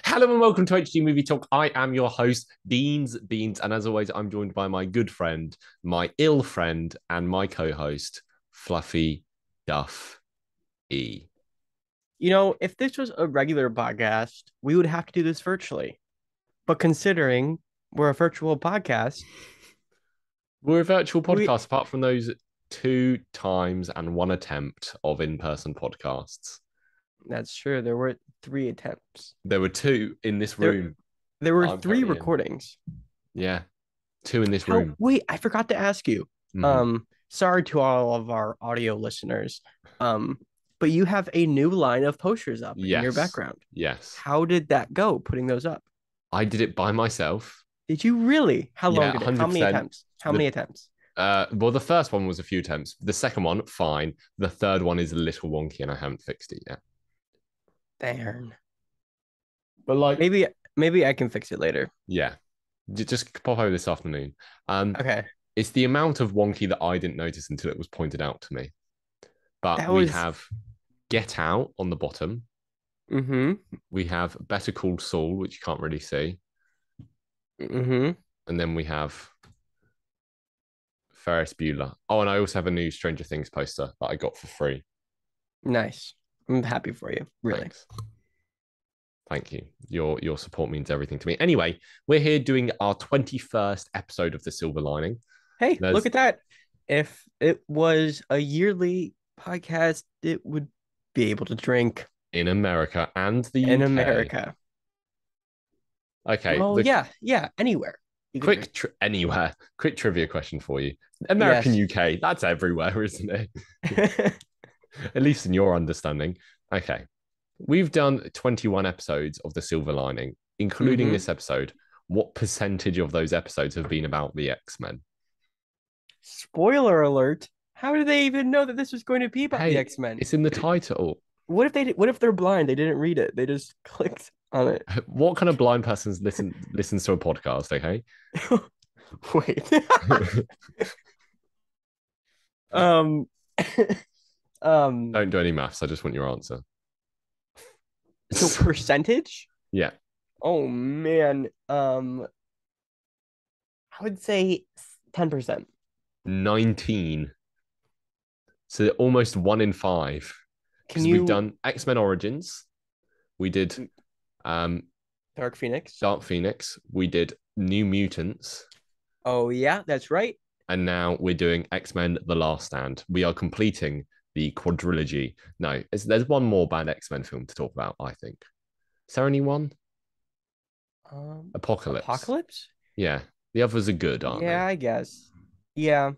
Hello and welcome to HG Movie Talk. I am your host, Beans, and as always, I'm joined by my good friend, my ill friend, and my co-host, Fluffy Duff E. If this was a regular podcast, we would have to do this virtually. But considering we're a virtual podcast, We're a virtual we podcast, apart from those 2 times and one attempt of in-person podcasts. that's true. There were three attempts. There were two in this There room. there were I'm three currently in. recordings. Yeah, two in this How room. wait, I forgot to ask you. Mhm. Sorry to all of our audio listeners. But you have a new line of posters up in your Yes, background. yes. How did that go, putting those up? I did it by myself. Did you really? How long Yeah, did it? How many 100%. attempts? How many The attempts? well, the first one was a few attempts. The second one, fine. The third one is a little wonky, and I haven't fixed it yet. Darn. But like, Maybe I can fix it later. yeah, just pop over this afternoon. Um, Okay. it's the amount of wonky that I didn't notice until it was pointed out to me. But That we was have Get Out on the bottom. mm-hmm. We have Better Call Saul, which you can't really see, Mm-hmm. and then we have Ferris Bueller. Oh, and I also have a new Stranger Things poster that I got for free. Nice. I'm happy for you, really. Thanks. Thank you. Your support means everything to me. Anyway, we're here doing our 21st episode of The Silver Lining. Hey, look There's at that. If it was a yearly podcast, it would be able to drink in America and the in UK. America. Okay, Well, the yeah, anywhere. You could drink. anywhere. Quick trivia question for you. American Yes. UK, that's everywhere, isn't it? At least in your understanding. Okay. We've done 21 episodes of The Silver Lining, including Mm-hmm. this episode. What percentage of those episodes have been about the X-Men? Spoiler alert. How did they even know that this was going to be about the Hey, X-Men? it's in the title. What if they're blind? They didn't read it. They just clicked on it. What kind of blind person listens to a podcast, okay? Wait. um Don't do any maths. I just want your answer. so percentage? Yeah. Oh man. I would say 10%. 19. So almost 1 in 5. Can Because we've you done X-Men Origins. We did um Dark Phoenix? Dark Phoenix. We did New Mutants. Oh yeah, that's right. And now we're doing X-Men The Last Stand. We are completing the quadrilogy. No, there's one more bad X-Men film to talk about, I think. Is there only one? Apocalypse. Apocalypse? Yeah. The others are good, aren't Yeah, they? I guess. Yeah.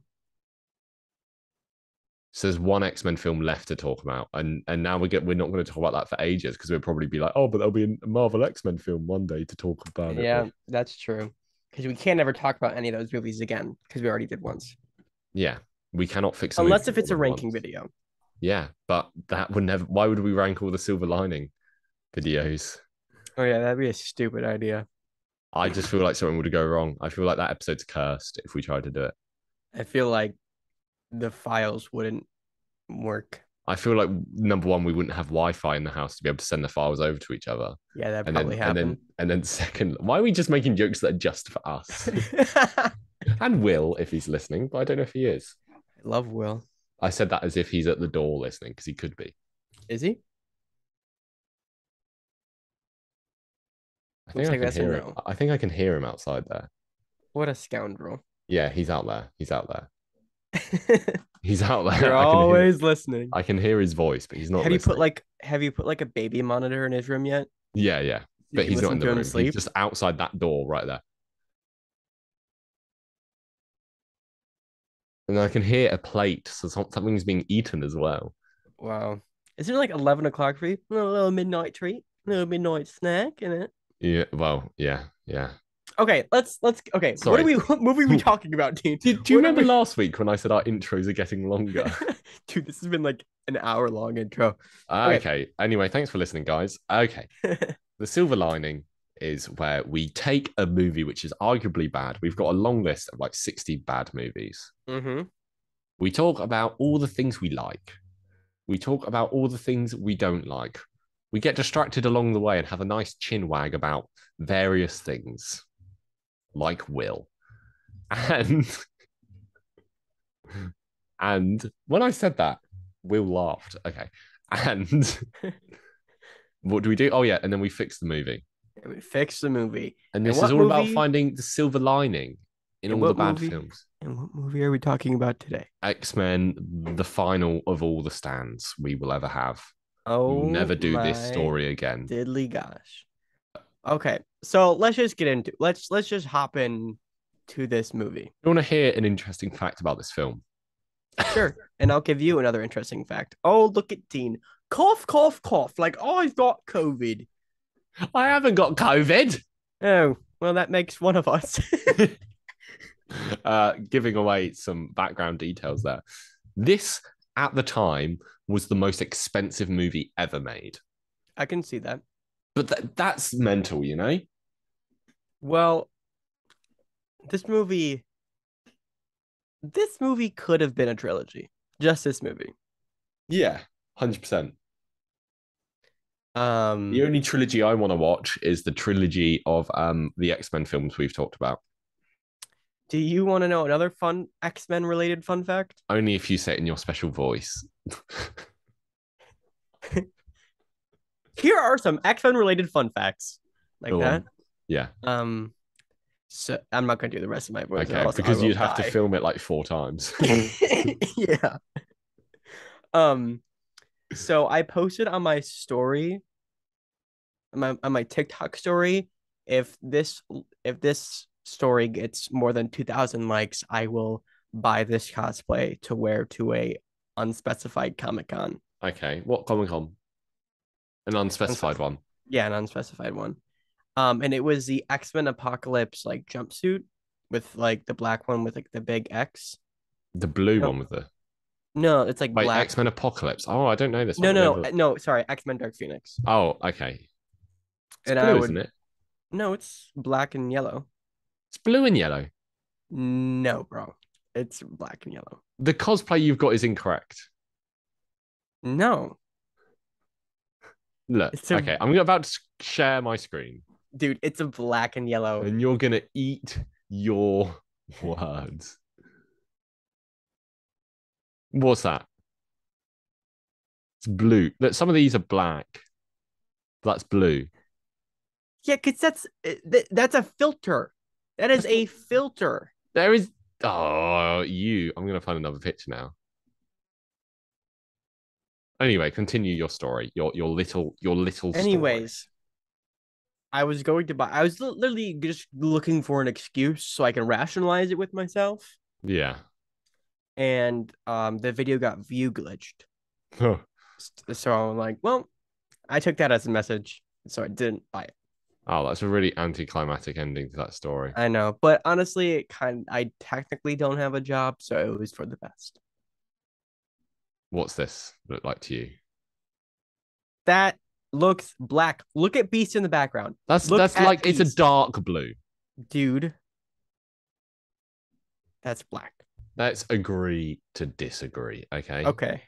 So there's one X-Men film left to talk about, and now we're not going to talk about that for ages because we'll probably be like, oh, but there'll be a Marvel X-Men film one day to talk about it Yeah, with. that's true. Because we can't ever talk about any of those movies again because we already did once. Yeah, we cannot fix a movie Unless if more it's a than ranking once. video. Yeah, but that would never. Why would we rank all the Silver Lining videos? Oh yeah, that'd be a stupid idea. I just feel like something would go wrong. I feel like that episode's cursed if we try to do it. I feel like the files wouldn't work. I feel like number one, we wouldn't have Wi-Fi in the house to be able to send the files over to each other, Yeah, that and then probably and then happened. and then second, why are we just making jokes that are just for us? I And Will, if he's listening, but I don't know if he is. love Will. I said that as if he's at the door listening because he could be. Is he? I think Looks I like can that's a hear him. no. I think I can hear him outside there. What a scoundrel. Yeah, he's out there. He's out there. He's out there. You're I can hear. always listening. I can hear his voice, but he's not listening. Have you put like a baby monitor in his room yet? Yeah, yeah. You But can he's not listen in the to him room. He's sleep. just outside that door right there. And I can hear a plate, so something's being eaten as well. Wow. Is it like 11 o'clock for you? A little midnight treat, a little midnight snack in it. Yeah, well, yeah, yeah. Okay, let's okay. Sorry. What movie are we talking about, Dean? Do you What are remember we last week when I said our intros are getting longer? Dude, this has been like an hour long intro. Okay. Okay. Anyway, thanks for listening, guys. Okay. The Silver Lining is where we take a movie which is arguably bad. We've got a long list of like 60 bad movies. Mm-hmm. We talk about all the things we like. We talk about all the things we don't like. We get distracted along the way and have a nice chin wag about various things, like Will. And and when I said that, Will laughed. Okay. And what do we do? Oh yeah, and then we fix the movie. And we fix the movie. And And this is what all about movie? finding the silver lining in And all the what bad movie? films. And what movie are we talking about today? X-Men, the final of all the stands we will ever have. We will Oh never do this my story again. diddly gosh. Okay, so let's just get into let's just hop in to this movie. You want to hear an interesting fact about this film? Sure. And I'll give you another interesting fact. Oh, look at Dean. Cough, cough, cough. Like, oh, I've got COVID. I haven't got COVID. Oh, well, that makes one of us. Giving away some background details there. This, at the time, was the most expensive movie ever made. I can see that. But that's mental, you know? Well, this movie could have been a trilogy. Just this movie. Yeah, 100%. Um, The only trilogy I want to watch is the trilogy of the X-Men films we've talked about. do you want to know another fun X-Men related fun fact? Only if you say it in your special voice. Here are some X-Men related fun facts. Like Go that. on. Yeah. So I'm not gonna do the rest of my voice. Okay, because you'd have to film it like 4 times. Yeah. So I posted on my story, on my TikTok story, if this story gets more than 2,000 likes, I will buy this cosplay to wear to a unspecified Comic-Con. Okay, what Comic-Con? An unspecified one. Yeah, an unspecified one. And it was the X-Men Apocalypse like jumpsuit with like the black one with like the big X. The blue No. one with the No, it's like Wait, black. X-Men Apocalypse. Oh, I don't know this No, one. no, Never- no. Sorry, X-Men Dark Phoenix. Oh, okay. It's And blue, I would. isn't it? No, it's black and yellow. It's blue and yellow. No, bro. It's black and yellow. The cosplay you've got is incorrect. No, Look, It's a- okay, I'm about to share my screen, dude, it's a black and yellow. and you're gonna eat your words. What's that? It's blue. Look, some of these are black. That's blue. Yeah, because that's a filter. That is a filter. There is. Oh, you. I'm gonna find another picture now. Anyway, continue your story. Your little story. Anyways, I was going to buy. I was literally just looking for an excuse so I can rationalize it with myself. Yeah. And the video got view glitched. Huh. So I'm like, well, I took that as a message, so I didn't buy it. Oh, that's a really anticlimactic ending to that story. I know, but honestly, I technically don't have a job, so it was for the best. What's this look like to you? That looks black. Look at Beast in the background. That's Look that's at like it's a Beast. dark blue. Dude. That's black. Let's agree to disagree, okay? Okay.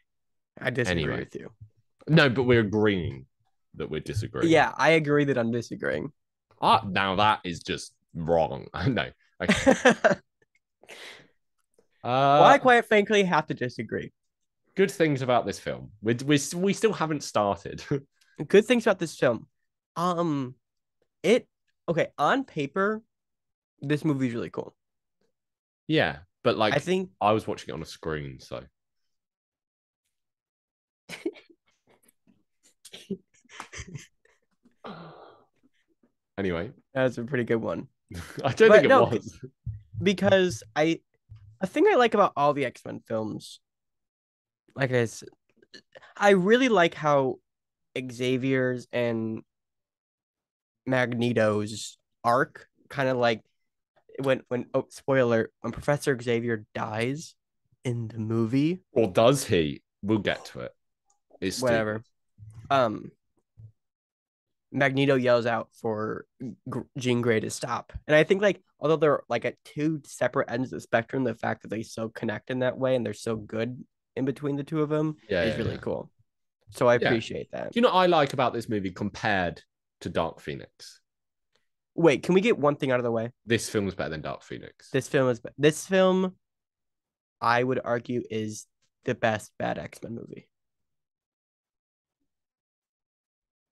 I disagree Anyway. with you. No, but we're agreeing that we're disagreeing. Yeah, I agree that I'm disagreeing. Now that is just wrong. No. Okay. Well, I quite frankly have to disagree. Good things about this film. We still haven't started. Good things about this film. Okay, on paper, this movie's really cool. Yeah, but like I think I was watching it on a screen, so anyway, that's a pretty good one. I don't But think it no, was. Because a thing I like about all the X-Men films, like I said, I really like how Xavier's and Magneto's arc kind of like when spoiler, when Professor Xavier dies in the movie, Or does he? We'll get to it. It's whatever. Magneto yells out for Jean Grey to stop. And I think like although they're like at two separate ends of the spectrum, the fact that they so connect in that way and they're so good in between the two of them is really cool. So I Yeah. appreciate that. Do you know what I like about this movie compared to Dark Phoenix? Wait, can we get one thing out of the way? This film is better than Dark Phoenix. This film, I would argue, is the best bad X-Men movie.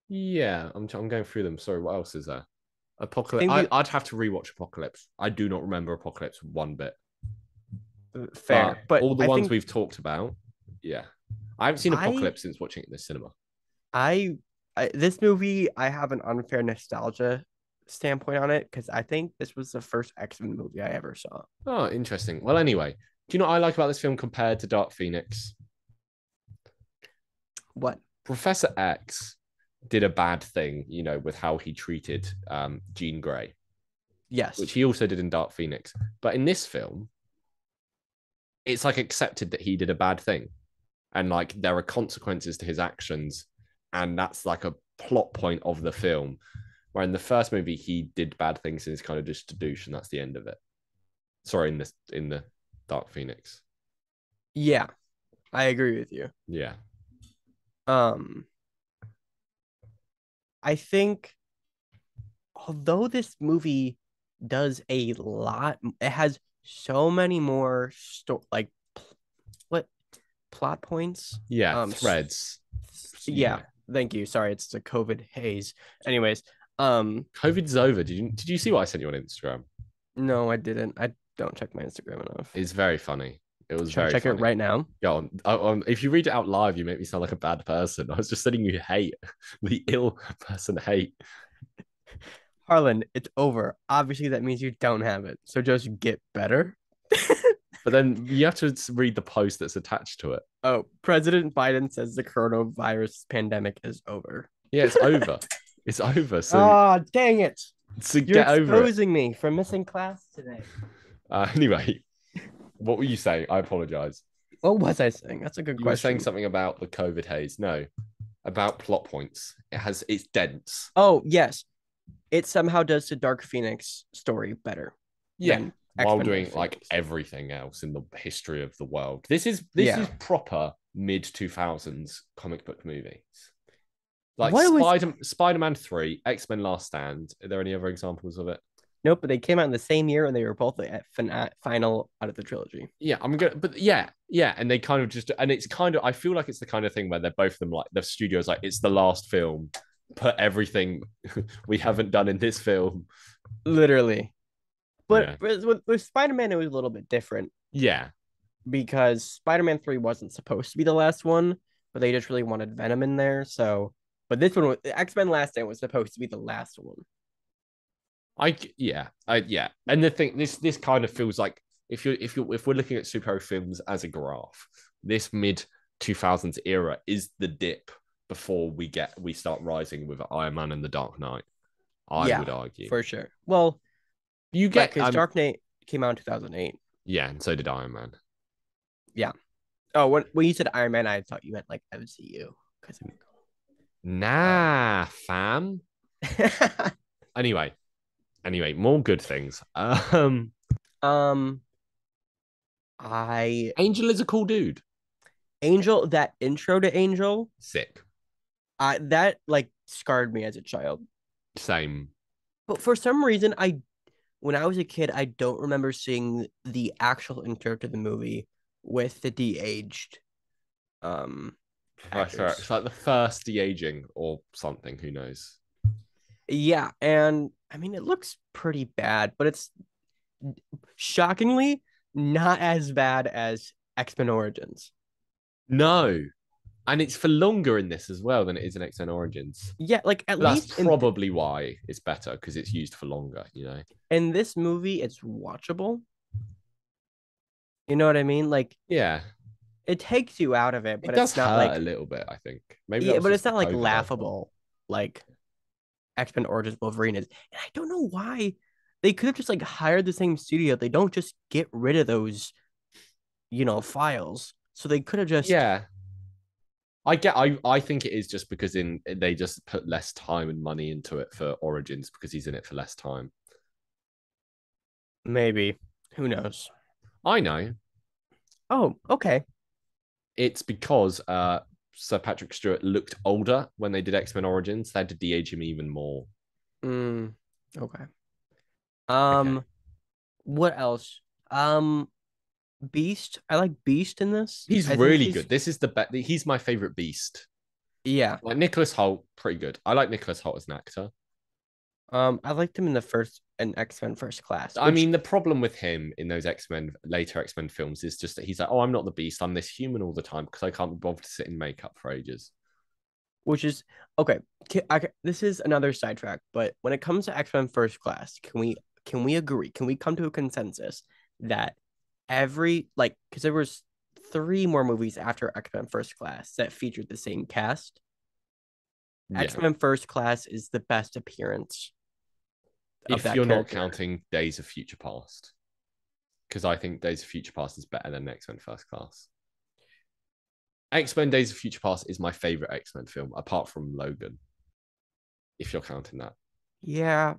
Yeah, I'm going through them. Sorry, what else is there? I Apocalypse. think I'd have to rewatch Apocalypse. I do not remember Apocalypse one bit. But fair, but all the I ones think we've talked about, yeah. I haven't seen I Apocalypse since watching it in the cinema. I, this movie, I have an unfair nostalgia standpoint on it because I think this was the first X-Men movie I ever saw. Oh, interesting. Well, anyway, do you know what I like about this film compared to Dark Phoenix? What? Professor X did a bad thing, with how he treated Jean Grey, which Yes. he also did in Dark Phoenix. But in this film, it's like accepted that he did a bad thing, and like there are consequences to his actions, and that's like a plot point of the film. Where in the first movie he did bad things and is kind of just a douche, and that's the end of it. Sorry, in the Dark Phoenix. Yeah, I agree with you. Yeah. Um, I think although this movie does a lot, it has so many more what plot points. Yeah. Um, Threads. yeah. Thank you. Sorry, it's the COVID haze. Anyways, um, COVID's over. Did you see what I sent you on Instagram? no, I didn't. I don't check my Instagram enough. It's very funny. It was Should I very check it funny. right now? Go on. If you read it out live, you make me sound like a bad person. I was just sending you hate, the ill person hate. Harlan, it's over. Obviously, that means you don't have it. So just get better. But then you have to read the post that's attached to it. Oh, President Biden says the coronavirus pandemic is over. Yeah, it's over. It's over. So, Ah, dang it. You're get over it. exposing me for missing class today. Anyway, what were you saying? I apologize. What was I saying? That's a good You were question. saying something about the COVID haze. No, about plot points. It's dense. Oh, yes. It somehow does the Dark Phoenix story better. Yeah. than While X-Men doing Dark like Phoenix. everything else in the history of the world. This is Yeah. proper mid 2000s comic book movies. Like What was- Spider-Man 3, X-Men Last Stand. Are there any other examples of it? Nope, but they came out in the same year and they were both at final out of the trilogy. Yeah, but yeah, and they kind of just, and it's kind of, I feel like it's the kind of thing where they're both of them like the studio's like, it's the last film, put everything we haven't done in this film. Literally. But Yeah. with Spider-Man, it was a little bit different Yeah, because Spider-Man 3 wasn't supposed to be the last one, but they just really wanted Venom in there. So, but this one, X-Men Last Stand was supposed to be the last one. yeah, and the thing, this kind of feels like if we're looking at superhero films as a graph, this mid 2000s era is the dip before we start rising with Iron Man and the Dark Knight. I would argue for sure. Well, you get because Dark Knight came out in 2008. Yeah, and so did Iron Man. Yeah. Oh, when you said Iron Man, I thought you meant like MCU. Nah, fam. Anyway, more good things. Angel is a cool dude. Angel, that intro to Angel, Sick. that like scarred me as a child. Same. But for some reason, when I was a kid, I don't remember seeing the actual intro to the movie with the de-aged actors. It's like the first de-aging or something. Who knows? Yeah, and I mean it looks pretty bad, but it's shockingly not as bad as X-Men Origins. No, and it's for longer in this as well than it is in X-Men Origins. Yeah, like at That's least probably why it's better because it's used for longer. In this movie, it's watchable. You know what I mean? Like, yeah, it takes you out of it, but it does it's not hurt like a little bit. I think maybe. yeah, but it's just not like COVID laughable like X-Men Origins Wolverine is. And I don't know why they could have just like hired the same studio. They don't just get rid of those, files. So they could have just Yeah. I think it is just because they just put less time and money into it for Origins because he's in it for less time. maybe. Who knows? I know. Oh, okay. It's because Sir Patrick Stewart looked older when they did X-Men Origins. They had to de-age him even more. Okay. Okay. What else? Um, Beast. I like Beast in this. He's I think really he's good. This is the best. He's my favorite Beast. yeah. Like Nicholas Hoult, pretty good. I like Nicholas Hoult as an actor. I liked him in the first in X-Men First Class, I which mean, the problem with him in those X-Men later X-Men films is just that he's like, oh, I'm not the Beast. I'm this human all the time because I can't be bothered to sit in makeup for ages. which is okay. This is another sidetrack, but when it comes to X-Men First Class, can we agree? Can we come to a consensus that every like because there was three more movies after X-Men First Class that featured the same cast. Yeah. X-Men First Class is the best appearance of If that you're not character. counting Days of Future Past, because I think Days of Future Past is better than X-Men First Class. X-Men Days of Future Past is my favorite X-Men film, apart from Logan, if you're counting that. Yeah.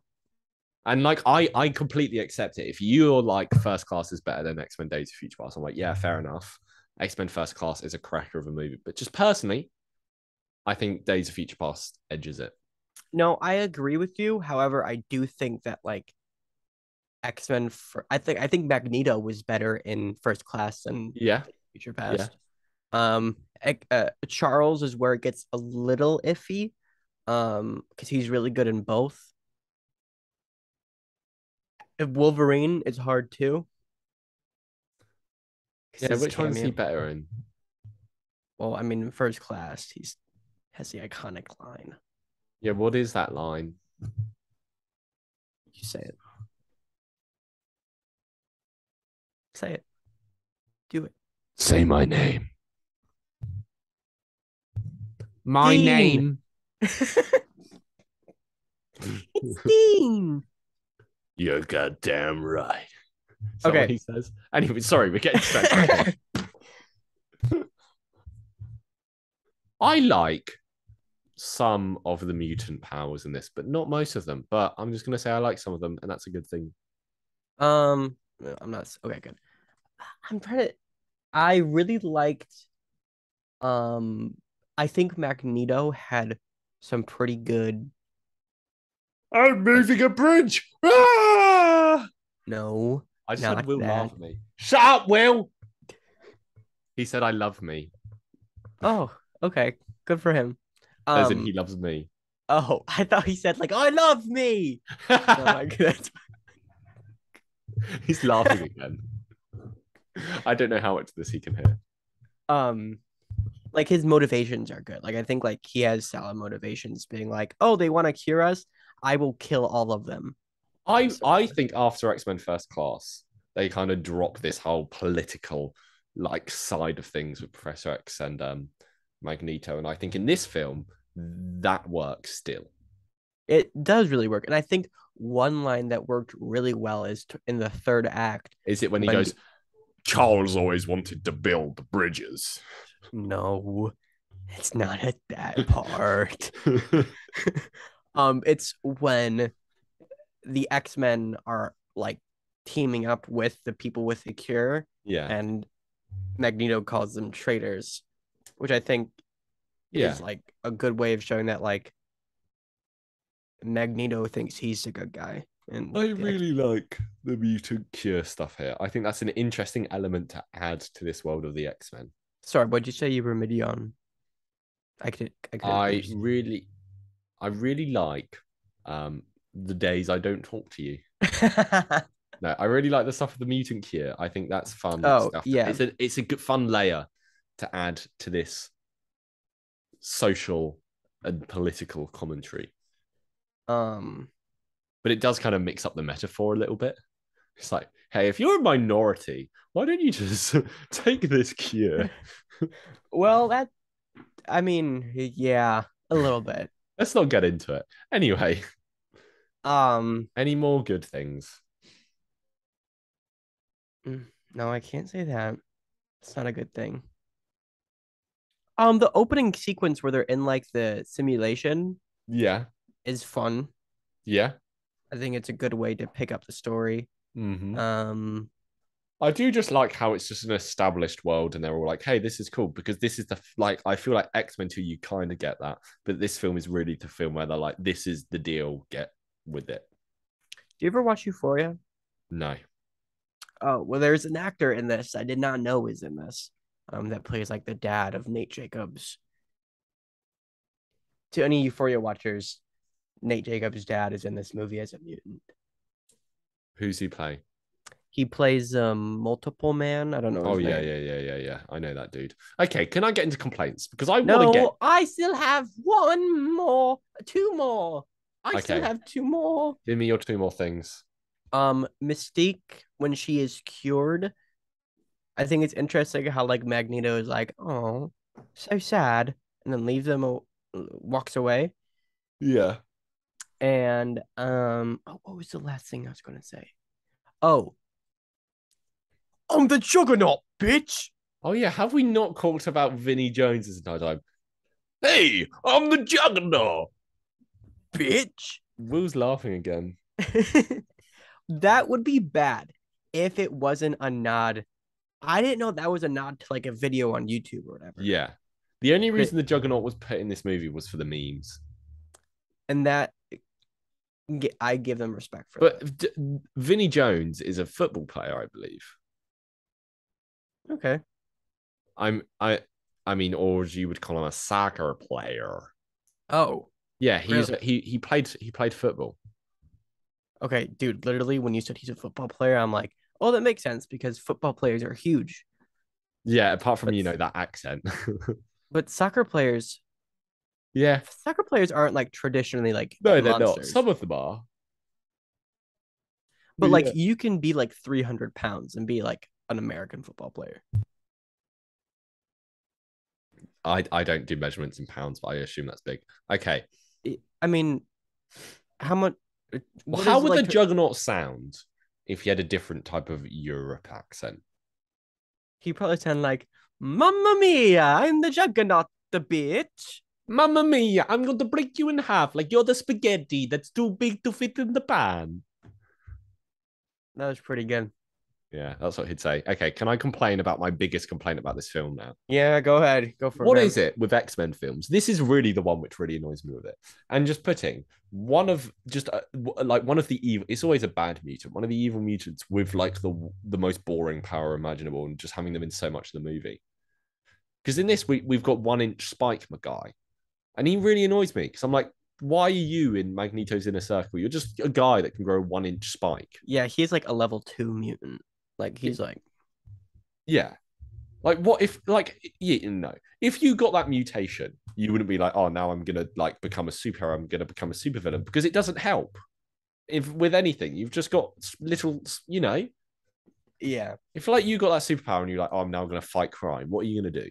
And like I completely accept it. If you're like First Class is better than X-Men Days of Future Past, I'm like, yeah, fair enough. X-Men First Class is a cracker of a movie. But just personally, I think Days of Future Past edges it. No, I agree with you. However, I do think that like X-Men for I think Magneto was better in First Class than Yeah, Future yeah. Past. Charles is where it gets a little iffy. Because he's really good in both. If Wolverine is hard too. Because Yeah, his which one is he cameo. better in? Well, I mean, in First Class, he's has the iconic line. Yeah, what is that line? You say it. Say it. Do it. Say my name. My Dean. name. It's Dean. You're goddamn right. Is that Okay. what he says? Anyway, sorry, we're getting distracted. I like some of the mutant powers in this, but not most of them. But I'm just gonna say I like some of them, and that's a good thing. No, I'm not okay, good. I'm trying to I really liked um I think Magneto had some pretty good I'm like moving a bridge. Ah! no, I just had not Will laugh that. at me. Shut up, Will. He said I love me, Oh, okay. Good for him. as in he Um loves me. oh, I thought he said like, "I love me." No, my goodness. He's laughing again. I don't know how much of this he can hear. um like his motivations are good. Like I think like he has solid motivations being like, "Oh, they want to cure us. I will kill all of them." I think after X-Men First Class, they kind of drop this whole political like side of things with Professor X and Magneto, and I think in this film that works still. It does really work. And I think one line that worked really well is in the third act Is it when he when goes, Charles always wanted to build bridges? no, it's not at that part. It's when the X-Men are like teaming up with the people with the cure Yeah, and Magneto calls them traitors, which I think yeah. is like a good way of showing that like Magneto thinks he's a good guy. And I really like the mutant cure stuff here. I think that's an interesting element to add to this world of the X-Men. sorry, what'd you say you were midi on? I couldn't I understand. really I really like the days I don't talk to you. No, I really like the stuff with the mutant cure. I think that's fun Oh, stuff. yeah. It's a good fun layer to add to this social and political commentary. Um, But it does kind of mix up the metaphor a little bit. It's like, hey, if you're a minority, why don't you just take this cure? well, I mean, yeah, a little bit. Let's not get into it. Anyway, Um, any more good things? no, I can't say that. It's not a good thing. The opening sequence where they're in like the simulation Yeah, is fun. yeah. I think it's a good way to pick up the story. Mm-hmm. Um, I do just like how it's just an established world, and they're all like, "Hey, this is cool," because this is the like. I feel like X-Men 2, you kind of get that, but this film is really the film where they're like, "This is the deal. Get with it." Do you ever watch Euphoria? No. Oh, well, there's an actor in this I did not know is in this. That plays like the dad of Nate Jacobs. To any Euphoria watchers, Nate Jacobs' dad is in this movie as a mutant. Who's he play? He plays multiple man. I don't know Oh his yeah, name. yeah, yeah, yeah, yeah. I know that dude. Okay, can I get into complaints? Because I want to get. No, I still have one more, two more. I still Okay, have two more. give me your two more things. Mystique when she is cured. I think it's interesting how like Magneto is like, oh, so sad, and then leaves them, walks away. Yeah. And oh, what was the last thing I was gonna say? Oh, I'm the Juggernaut, bitch, Oh yeah, have we not talked about Vinnie Jones this entire time? Hey, I'm the Juggernaut. bitch. Will's laughing again. That would be bad if it wasn't a nod. I didn't know that was a nod to like a video on YouTube or whatever. Yeah. The only But reason the Juggernaut was put in this movie was for the memes. and that I give them respect for that. But Vinnie Jones is a football player, I believe. Okay. I'm I mean, or as you would call him, a soccer player. Oh, Yeah, really? he played football. Okay, dude. Literally, when you said he's a football player, I'm like, oh, that makes sense because football players are huge. Yeah, apart from But that accent. but Yeah. soccer players aren't like traditionally like No, they're not. monsters. Some of them are. But But yeah. like you can be like 300 pounds and be like an American football player. I don't do measurements in pounds, but I assume that's big. Okay. I mean, how much? Well, What how is would like? the Juggernaut sound if he had a different type of Europe accent? He probably sound like, "Mamma mia, I'm the Juggernaut, the bitch." Mamma mia, I'm going to break you in half like you're the spaghetti that's too big to fit in the pan. That was pretty good. Yeah, that's what he'd say. Okay, can I complain about my biggest complaint about this film now? Yeah, go ahead, go for it, What man. is it with X-Men films? This is really the one which really annoys me with it. And just putting one of just like one of the evil, it's always a bad mutant, one of the evil mutants with like the most boring power imaginable, and just having them in so much of the movie. Because in this we've got 1 inch Spike guy, and he really annoys me because I'm like, why are you in Magneto's inner circle? You're just a guy that can grow a 1 inch spike. Yeah, he's like a level 2 mutant. Like he's like, Yeah. Like what if like you know if you got that mutation, you wouldn't be like, oh, now I'm gonna like become a superhero, I'm gonna become a supervillain, because it doesn't help. If with anything, you've just got little, yeah, if like you got that superpower and you're like, oh, I'm now gonna fight crime, what are you gonna do?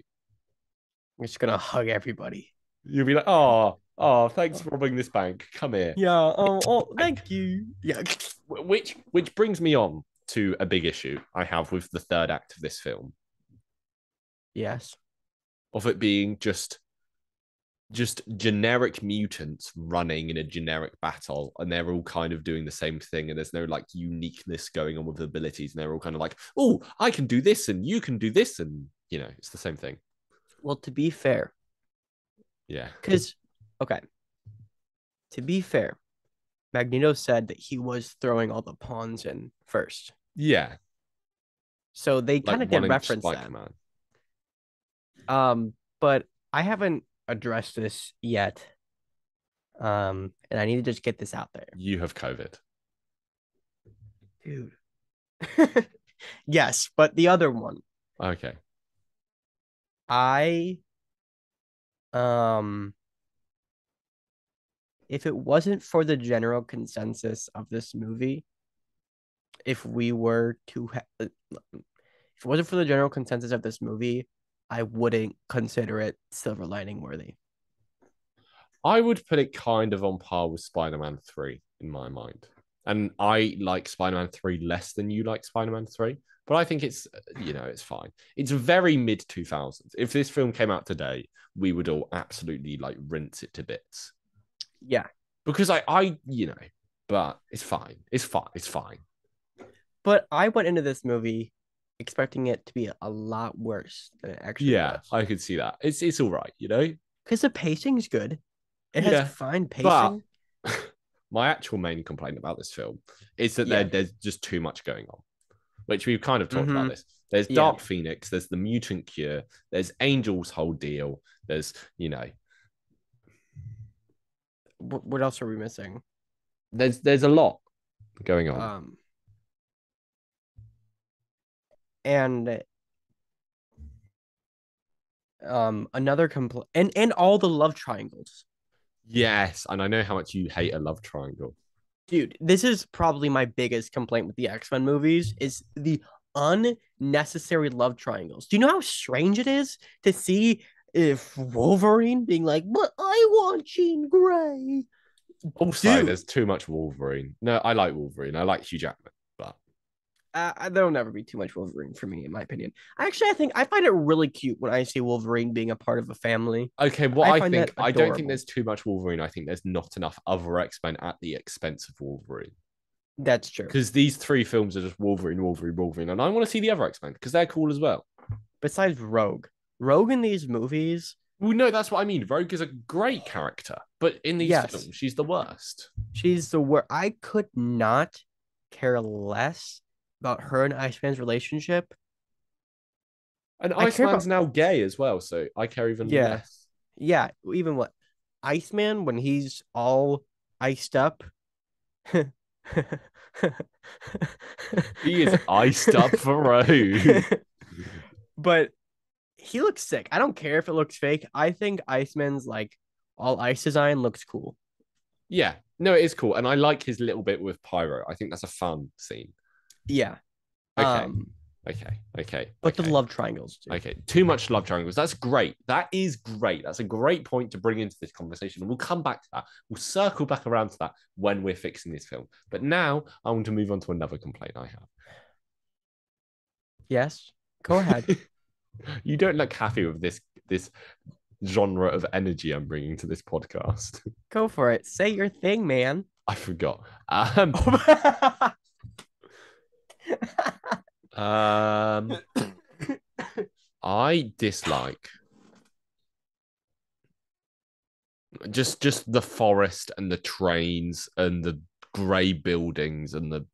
I'm just gonna hug everybody. You'll be like, oh, thanks for robbing this bank. Come here. Yeah. Oh, thank you. Yeah. Which brings me on to a big issue I have with the third act of this film, Yes. of it being just generic mutants running in a generic battle, and they're all kind of doing the same thing, and there's no like uniqueness going on with abilities, and they're all kind of like, oh, I can do this and you can do this, and it's the same thing. Well, to be fair, Yeah. because okay, to be fair, Magneto said that he was throwing all the pawns in first, Yeah. so they Like kind of one did inch reference spike that. man. But I haven't addressed this yet. And I need to just get this out there, You have COVID. dude. Yes, but the other one, Okay. I um if it wasn't for the general consensus of this movie, if we were to if it wasn't for the general consensus of this movie, I wouldn't consider it silver lining worthy. I would put it kind of on par with Spider-Man 3 in my mind. And I like Spider-Man 3 less than you like Spider-Man 3, but I think it's fine. It's very mid 2000s. If this film came out today, we would all absolutely like rinse it to bits. Yeah. Because but it's fine. It's fine. It's fine. But I went into this movie expecting it to be a lot worse than it actually Yeah, was. I could see that. It's all right, you know? Because the pacing's good. It has Yeah. fine But pacing. my actual main complaint about this film is that Yeah. there's just too much going on, which we've kind of talked about Mm-hmm. this. There's Yeah. Dark Phoenix, there's the mutant cure, there's Angel's whole deal, there's, What else are we missing? there's a lot going on. Um, and another complaint and all the love triangles. Yes, and I know how much you hate a love triangle. Dude, this is probably my biggest complaint with the X-Men movies is the unnecessary love triangles. Do you know how strange it is to see if Wolverine being like, "But I want Jean Grey." Also, Dude, there's too much Wolverine. No, I like Wolverine. I like Hugh Jackman, but there'll never be too much Wolverine for me, in my opinion. Actually, I find it really cute when I see Wolverine being a part of a family. okay, what I I find that think, I don't think adorable. there's too much Wolverine. I think there's not enough other X-Men at the expense of Wolverine. That's true. Because these three films are just Wolverine, Wolverine, Wolverine, and I want to see the other X-Men because they're cool as well. Besides Rogue in these movies, Well, no, that's what I mean. Rogue is a great character, but in these yes, films, she's the worst. she's the word. I could not care less about her and Iceman's relationship. And I care Iceman's about now gay as well, so I care even yeah, less. yeah. Even what Iceman when he's all iced up. He is iced up for Rogue. But he looks sick. I don't care if it looks fake. I think Iceman's like all ice design looks cool. Yeah, no, it is cool, and I like his little bit with Pyro. I think that's a fun scene. Yeah. Okay, Um, okay, okay, but the okay, love triangles, dude. okay. Too much love triangles. That's great. That is great. That's a great point to bring into this conversation, and we'll come back to that. We'll circle back around to that when we're fixing this film. But now I want to move on to another complaint I Yes. Go ahead. have. You don't look happy with this genre of energy I'm bringing to this podcast. Go for it. Say your thing, man. I forgot. Um, I dislike just the forest and the trains and the grey buildings and the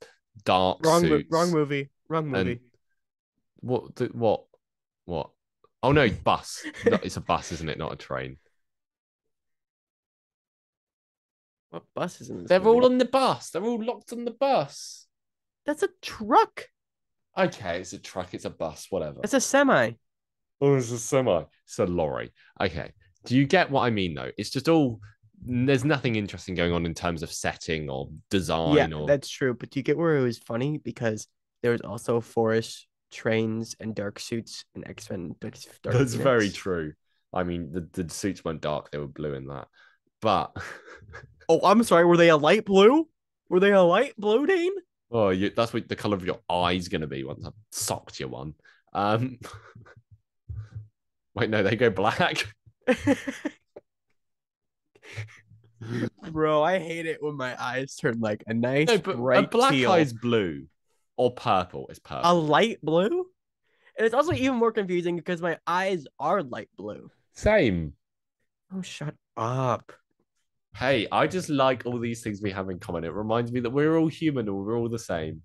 dark Wrong suits movie. Wrong and movie. what? Oh no, bus. It's a bus, isn't it? Not a train. What bus is in this They're all movie? on the bus. They're all locked on the bus. That's a truck. Okay, it's a truck. It's a bus. Whatever. That's a semi. Oh, it's a semi. It's a lorry. Okay. Do you get what I mean, though? It's just all, there's nothing interesting going on in terms of setting or Yeah, design or. that's true. But do you get where it was funny? Because there was also forest, trains, and dark suits in X-Men Dark That's very Phoenix. true. I mean, the suits weren't dark, they were blue in that. But, Oh, I'm sorry. Were they a light blue? Were they a light blue, Dane? oh, that's what the color of your eye's going to be once I've socked you one. Um, Wait, no, they go black. Bro, I hate it when my eyes turn like a nice No, but a bright black teal. eye is blue or purple. It's A purple. light blue? And it's also even more confusing because my eyes are light blue. Same. Oh, shut up. Hey, I just like all these things we have in common. It reminds me that we're all human and we're all the same.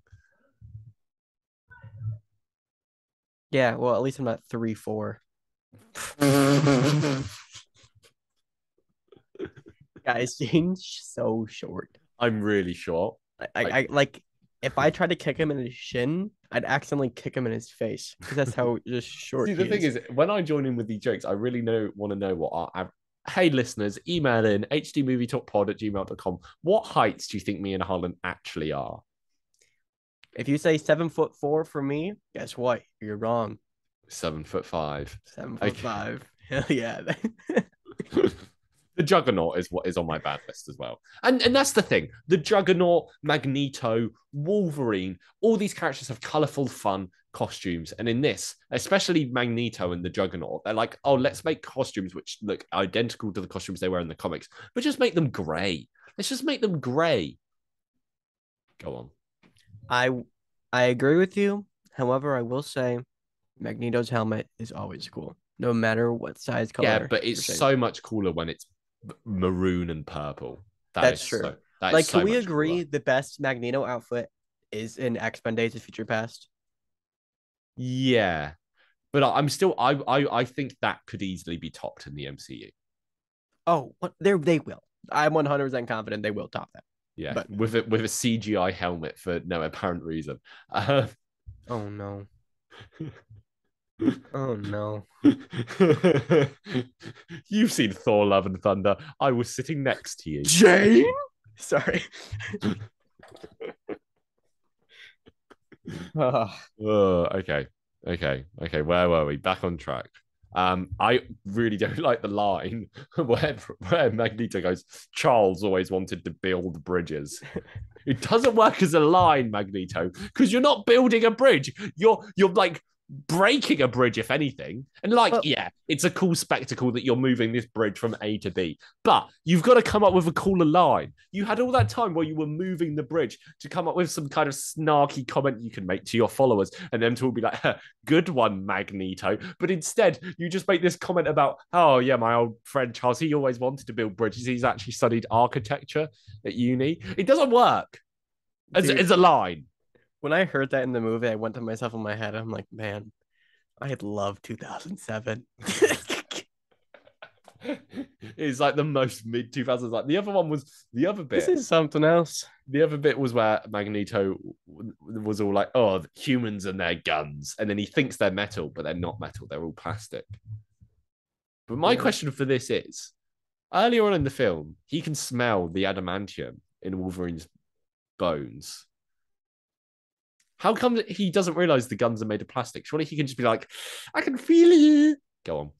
Yeah, well, at least I'm not 3'4". Guys, Jane's so short. I'm really short. I like if I tried to kick him in his shin, I'd accidentally kick him in his face because that's how just short See, he the thing is, when I join in with these jokes, I really want to know what hey, listeners, email in hdmovietalkpod@gmail.com. What heights do you think me and Harlan actually are? If you say 7'4" for me, guess what? You're wrong. 7'5". 7'5". Hell yeah. The Juggernaut is what is on my bad list as well. And that's the thing. The Juggernaut, Magneto, Wolverine, all these characters have colorful, fun costumes. And in this, especially Magneto and the Juggernaut, they're like, oh, let's make costumes which look identical to the costumes they wear in the comics, but just make them gray. Let's just make them gray. Go on. I agree with you. However, I will say Magneto's helmet is always cool, no matter what size Yeah, color but or it's shape. so much cooler when it's maroon and purple. That's true. That is Like, can so we much cooler. agree the best Magneto outfit is in X-Men Days of Future Past? Yeah, but I'm still I think that could easily be topped in the MCU. Oh, what they will. I'm 100% confident they will top that. Yeah, But with a CGI helmet for no apparent reason. Uh, oh no. Oh no. You've seen Thor: Love and Thunder. I was sitting next to you. Jane? Sorry. Okay, okay. Where were we? Back on track. I really don't like the line where Magneto goes, Charles always wanted to build bridges. It doesn't work as a line, Magneto, because you're not building a bridge. You're like breaking a bridge, if anything. And like, But yeah, it's a cool spectacle that you're moving this bridge from A to B. But you've got to come up with a cooler line. You had all that time while you were moving the bridge to come up with some kind of snarky comment you can make to your followers, and them to all be like, good one, Magneto. But instead, you just make this comment about, oh yeah, my old friend Charles, he always wanted to build bridges. He's actually studied architecture at uni. It doesn't work dude, as a line. when I heard that in the movie, I went to myself in my head. I'm like, man, I love 2007. It's like the most mid 2000s. Like the other one was the other This bit. is something else. The other bit was where Magneto was all like, "Oh, humans and their guns," and then he thinks they're metal, but they're not metal. They're all plastic. But my Yeah. question for this is: earlier on in the film, he can smell the adamantium in Wolverine's bones. How come he doesn't realize the guns are made of plastic? Surely he can just be like, "I can feel it." Go on.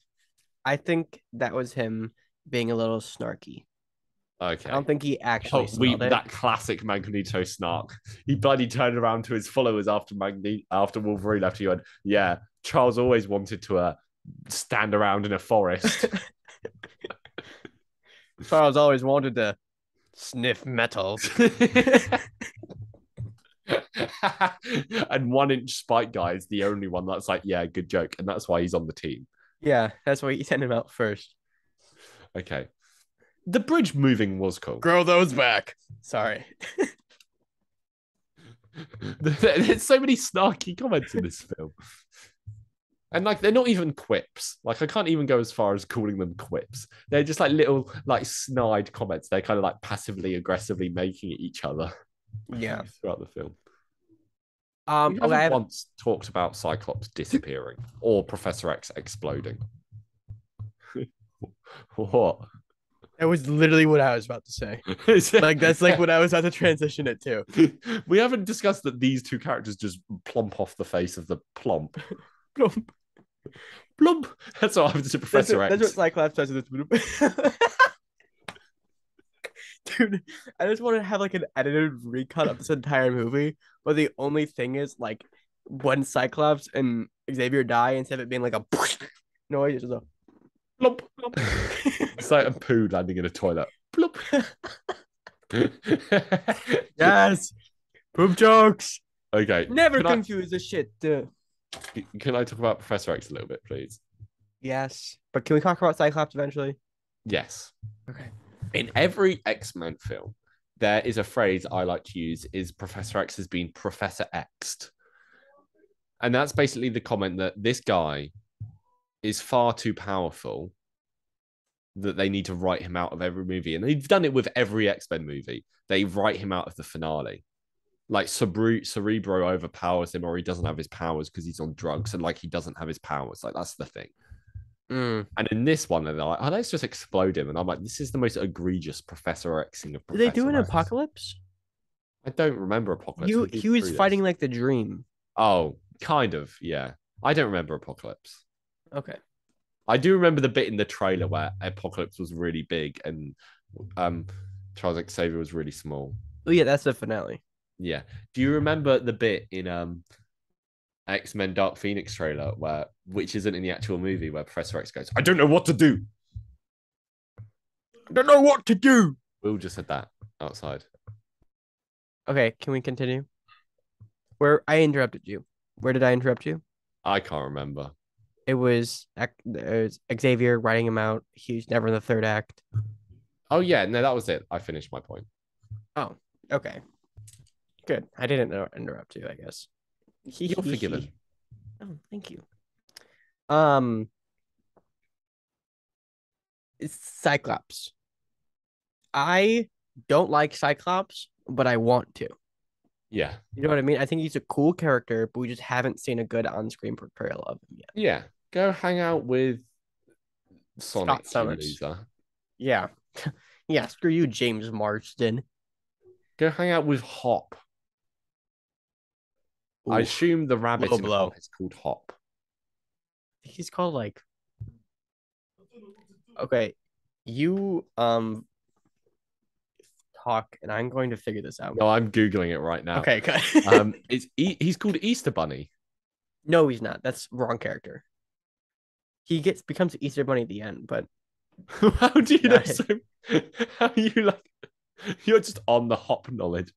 I think that was him being a little snarky. I Okay. don't think he actually Oh, we smelled it. that classic Magneto snark. He bloody turned around to his followers after Wolverine left. He went, "Yeah, Charles always wanted to stand around in a forest." Charles always wanted to sniff metal. And 1 inch Spike guy is the only one that's like, yeah, good joke, and that's why he's on the team. Yeah, that's why he sent him out first. Okay, the bridge moving was cool. Grow those back. Sorry. There's so many snarky comments in this film. And like they're not even quips. Like I can't even go as far as calling them quips. They're just like little like snide comments. They're kind of like passively aggressively making at each other Yeah. throughout the film. We Okay. haven't once talked about Cyclops disappearing or Professor X exploding. What? That was literally what I was about to say. Like that's like what I was about to transition it to. We haven't discussed that these two characters just plump off the face of the plump. Plump. Plump. That's what happens to Professor X. That's what Cyclops does in this. Dude, I just want to have like an edited recut of this entire movie, but the only thing is like when Cyclops and Xavier die, instead of it being like a noise, it's just a Plump, plump. It's like a poo landing in a toilet. Plump. yes, poop jokes. Okay. Never confuse the shit. Can I talk about Professor X a little bit, please? Yes, but can we talk about Cyclops eventually? Yes. Okay. In every X-Men film, there is a phrase I like to use is Professor X has been Professor X'd. And that's basically the comment that this guy is far too powerful that they need to write him out of every movie. And they've done it with every X-Men movie. They write him out of the finale. Like Cerebro overpowers him, or he doesn't have his powers because he's on drugs, and like he doesn't have his powers. Like that's the thing. Mm. And in this one, they're like, "Oh, let's just explode him." And I'm like, "This is the most egregious Professor Xing of Did Professor they do an X." apocalypse? I don't remember Apocalypse. He was fighting like the Dream. Oh, kind of, yeah. I don't remember Apocalypse. Okay. I do remember the bit in the trailer where Apocalypse was really big and Charles Xavier was really small. Oh yeah, that's the finale. Yeah. Do you remember the bit in X-Men Dark Phoenix trailer which isn't in the actual movie, where Professor X goes, "I don't know what to do." I don't know what to do. Will just said that outside. Okay, can we continue? Where I interrupted you. Where did I interrupt you? I can't remember. It was Xavier writing him out. He's never in the third act. Oh yeah, no, that was it. I finished my point. Oh, okay. Good. I didn't interrupt you, I guess. You're forgiven. Oh, thank you. Um, it's Cyclops. I don't like Cyclops, but I want to. Yeah. You know what I mean? I think he's a cool character, but we just haven't seen a good on-screen portrayal of him yet. Yeah. Go hang out with Scott Sonic, you Summers. loser. Yeah. Yeah, screw you, James Marsden. Go hang out with Hop. I Ooh, assume the rabbit low in blow. Hop is called Hop. He's called like okay. You talk and I'm going to figure this out. No, I'm googling it right now. Okay, good. He's called Easter Bunny. No, he's not. That's wrong character. He becomes Easter Bunny at the end, but How do you know Got it. so? How are you like? You're just on the Hop knowledge.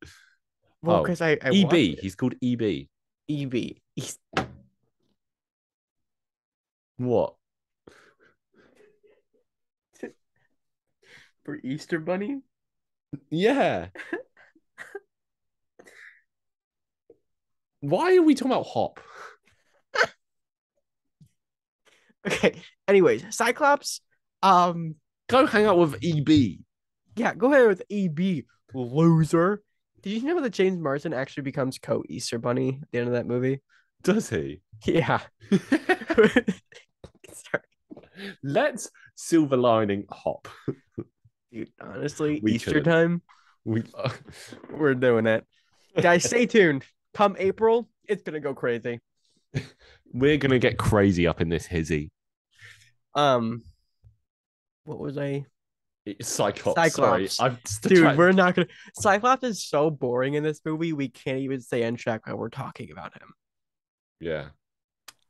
well, Oh, because I EB. watched it. He's called EB. EB What? for Easter Bunny. Yeah. Why are we talking about Hop? Okay. Anyways, Cyclops. Go hang out with EB. Yeah, go ahead with EB, loser. Did you know that James Marsden actually becomes co-Easter Bunny at the end of that movie? Does he? Yeah. Sorry. Let's silver lining Hop. Dude, honestly, We Easter couldn't. time, We we're doing it. Guys, stay tuned. Come April, it's gonna go crazy. we're gonna get crazy up in this hizzy. Um, what was I? Cyclops. Sorry, Cyclops. I'm Dude, we're not gonna. Cyclops is so boring in this movie. We can't even stay on track while we're talking about him. Yeah.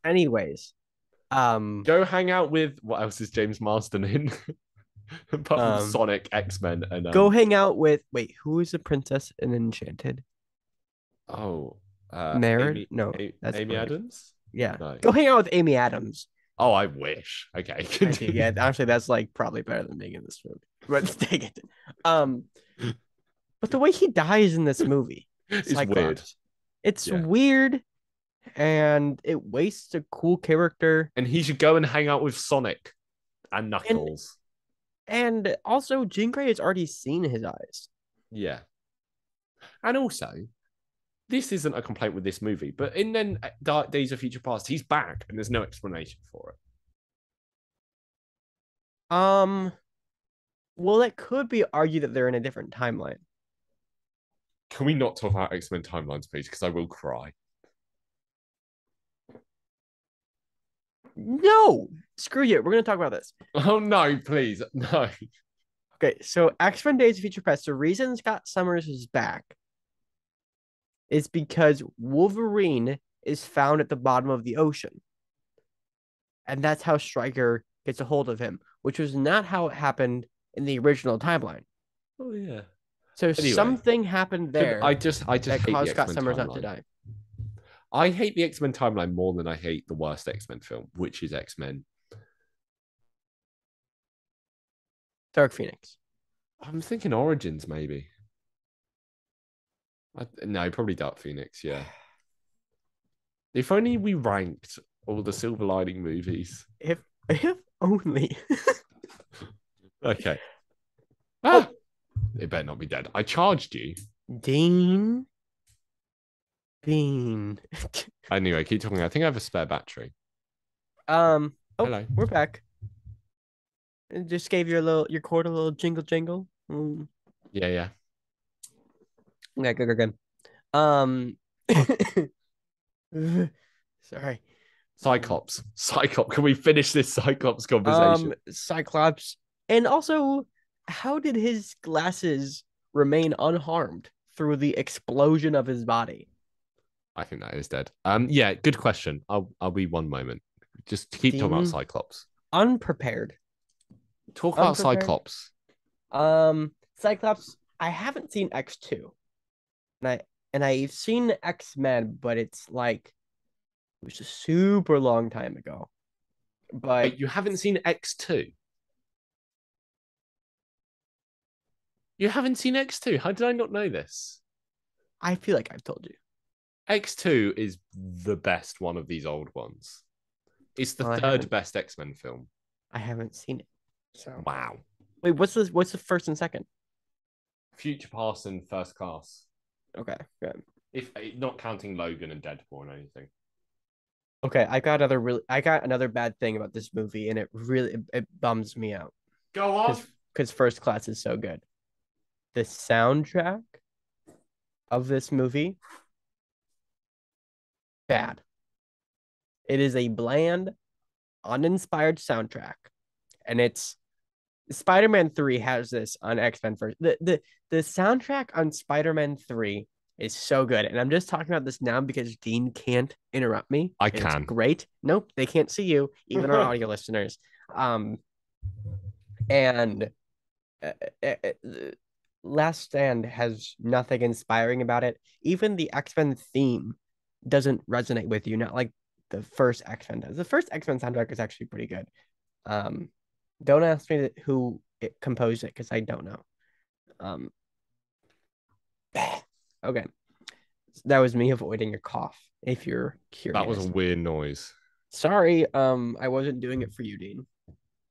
Anyways, Go hang out with what else is James Marsden in? Apart from Sonic, X-Men, and go hang out with. Wait, who is the princess in Enchanted? oh, Merritt? Amy, No, that's Amy Blake. Adams. Yeah, No. go hang out with Amy Adams. Oh, I wish. Okay. I do, yeah, actually, that's like probably better than being in this movie. But take it. But the way he dies in this movie, It's Cyclops, weird. it's Yeah. weird, and it wastes a cool character. And he should go and hang out with Sonic and Knuckles. And also, Jean Grey has already seen his eyes. Yeah. And also, this isn't a complaint with this movie, but in then Dark Days of Future Past, he's back and there's no explanation for it. Well, it could be argued that they're in a different timeline. Can we not talk about X-Men timelines, please? Because I will cry. No, screw you. We're gonna talk about this. Oh no, please. No. Okay, so X-Men Days of Future Past, the reason Scott Summers is back is because Wolverine is found at the bottom of the ocean. And that's how Stryker gets a hold of him, which was not how it happened in the original timeline. Oh yeah. So Anyway, something happened there I just that hate caused the Scott X-Men Summers timeline. not to die. I hate the X-Men timeline more than I hate the worst X-Men film, which is X-Men. Dark Phoenix. I'm thinking Origins, maybe. No, probably Dark Phoenix, yeah. If only we ranked all the Silver Lining movies. If only. Okay. Ah! It better not be dead. I charged you. Dean. Anyway, keep talking. I think I have a spare battery. Oh, Hello. we're back. It just gave your cord a little jingle. Yeah. Okay, good. Sorry. Cyclops. Can we finish this Cyclops conversation? Cyclops. And also, how did his glasses remain unharmed through the explosion of his body? I think that is dead. Yeah, good question. I'll be one moment. Just keep talking about Cyclops. Unprepared. Talk about Cyclops. Cyclops. I haven't seen X2. And I've seen X-Men, but it's like It was a super long time ago. But Wait, you haven't seen X2? You haven't seen X2? How did I not know this? I feel like I've told you. X2 is the best one of these old ones. It's the Well, third best X-Men film. I haven't seen it. So Wow. wait, what's the first and second? Future Past and First Class. Okay, good. If not counting Logan and Deadpool and anything. Okay, I got another bad thing about this movie, and it bums me out Go on. because First Class is so good. The soundtrack of this movie, bad. It is a bland, uninspired soundtrack, and it's Spider-Man 3 has this on X-Men first. The soundtrack on Spider-Man 3 is so good. And I'm just talking about this now because Dean can't interrupt me. I And it's can. great. Nope, they can't see you, even our audio listeners. And uh, uh, uh, Last Stand has nothing inspiring about it. Even the X-Men theme doesn't resonate with you, not like the first X-Men does. The first X-Men soundtrack is actually pretty good. Um, don't ask me who composed it because I don't know. Um, okay, that was me avoiding a cough. If you're That was curious, a weird noise. sorry. I wasn't doing it for you, Dean.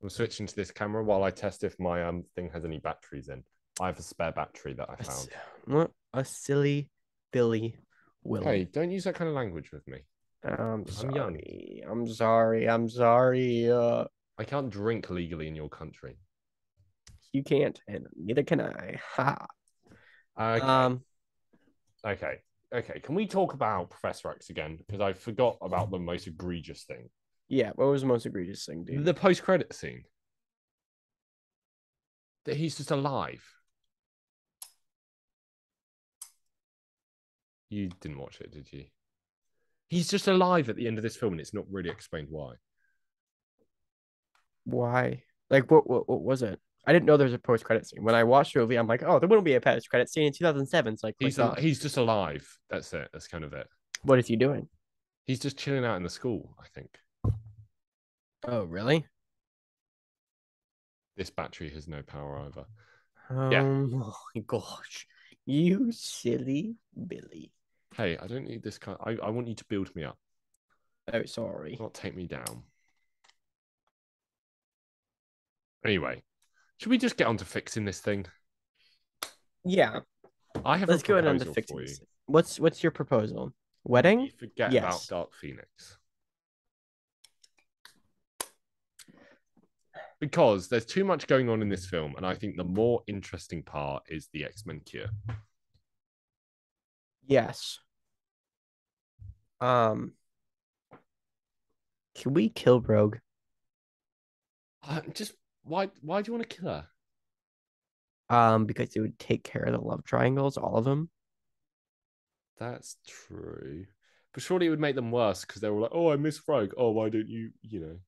I'm switching to this camera while I test if my thing has any batteries in. I have a spare battery that I found. What a silly Billy Willy. Hey, don't use that kind of language with me. I'm I'm young. sorry. I'm sorry. I'm sorry. I can't drink legally in your country. You can't, and neither can I. Ha. Okay. Okay. Okay. Can we talk about Professor X again? Because I forgot about the most egregious thing. Yeah. What was the most egregious thing, dude? The post-credit scene. That he's just alive. You didn't watch it, did you? He's just alive at the end of this film, and it's not really explained why. Why? Like, what was it? I didn't know there was a post credit scene. When I watched the movie, I'm like, oh, there wouldn't be a post credit scene in 2007. It's like, He's just alive. That's it. That's kind of it. what is he doing? He's just chilling out in the school, I think. Oh, really? This battery has no power either. Oh my gosh, you silly Billy. Hey, I don't need this kind. I want you to build me up, Oh, sorry. not take me down. Anyway, should we just get on to fixing this thing? Yeah, I have let's a go ahead and proposal fix for you. this. What's your proposal? Wedding? You forget Yes. about Dark Phoenix. Because there's too much going on in this film, and I think the more interesting part is the X-Men cure. Yes. Can we kill Rogue? Just why? Why do you want to kill her? Because it would take care of the love triangles, all of them. That's true, but surely it would make them worse because they were like, "Oh, I miss Rogue. Oh, why don't you? You know."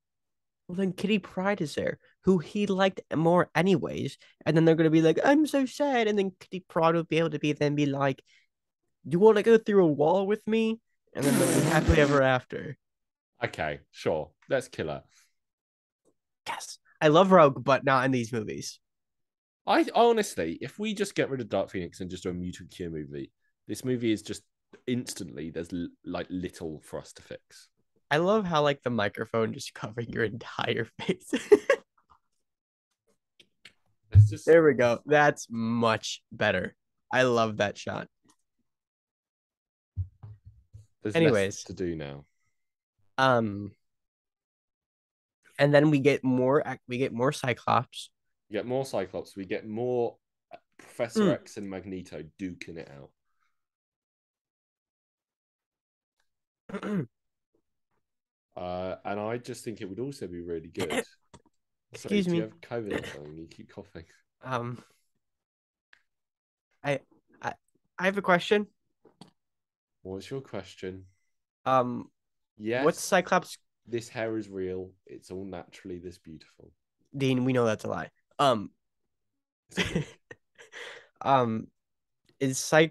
Well, then Kitty Pryde is there, who he liked more anyways. And then they're gonna be like, "I'm so sad," and then Kitty Pryde will be able to be like, "You want to go through a wall with me?" And then they'll be happily ever after. Okay, sure. Let's kill her. Yes, I love Rogue, but not in these movies. I honestly, if we just get rid of Dark Phoenix and just do a mutant cure movie, this movie is just instantly there's like little for us to fix. I love how like the microphone just covering your entire face. It's just There we go. That's much better. I love that shot. there's Anyways, less to do now. um, and then we get more Cyclops. We get more Cyclops. We get more Professor X and Magneto duking it out. And I just think it would also be really good. Excuse me. Do you have COVID or something? You keep coughing. Um, I, I, I have a question. What's your question? Um, Yes. what's Cyclops? This hair is real. It's all naturally this beautiful. Dean, we know that's a lie. Um,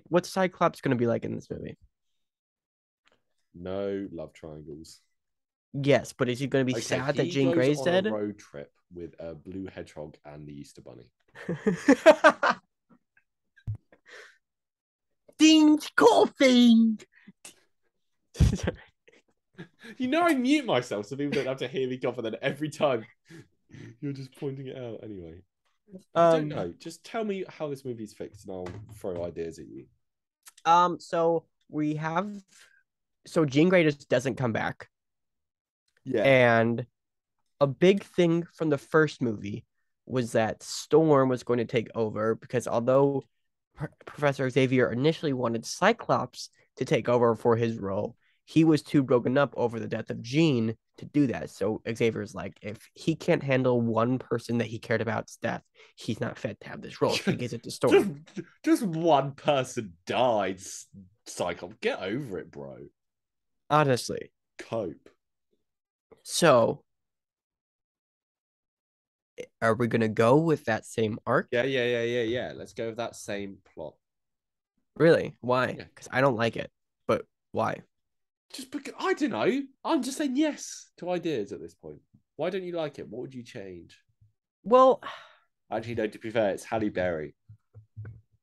what's Cyclops gonna be like in this movie? No love triangles. Yes, but is he going to be Okay, sad that he Jean goes Grey's on a dead? road trip with a blue hedgehog and the Easter Bunny. Ding coughing. You know, I mute myself so people don't have to hear me cough, and then every time you're just pointing it out anyway. If you don't know, just tell me how this movie's fixed, and I'll throw ideas at you. So we have so Jean Grey just doesn't come back. Yeah. And a big thing from the first movie was that Storm was going to take over because although Professor Xavier initially wanted Cyclops to take over for his role, he was too broken up over the death of Jean to do that. So Xavier's like, if he can't handle one person that he cared about's death, he's not fit to have this role. So he gives it to Storm. Just one person died. Cyclops, get over it, bro. Honestly. Cope. So are we gonna go with that same arc? Yeah. Let's go with that same plot. Really? Why? Yeah. Because I don't like it. But why? Just because I don't know. I'm just saying yes to ideas at this point. Why don't you like it? What would you change? Well, Actually, no, to be fair, it's Halle Berry.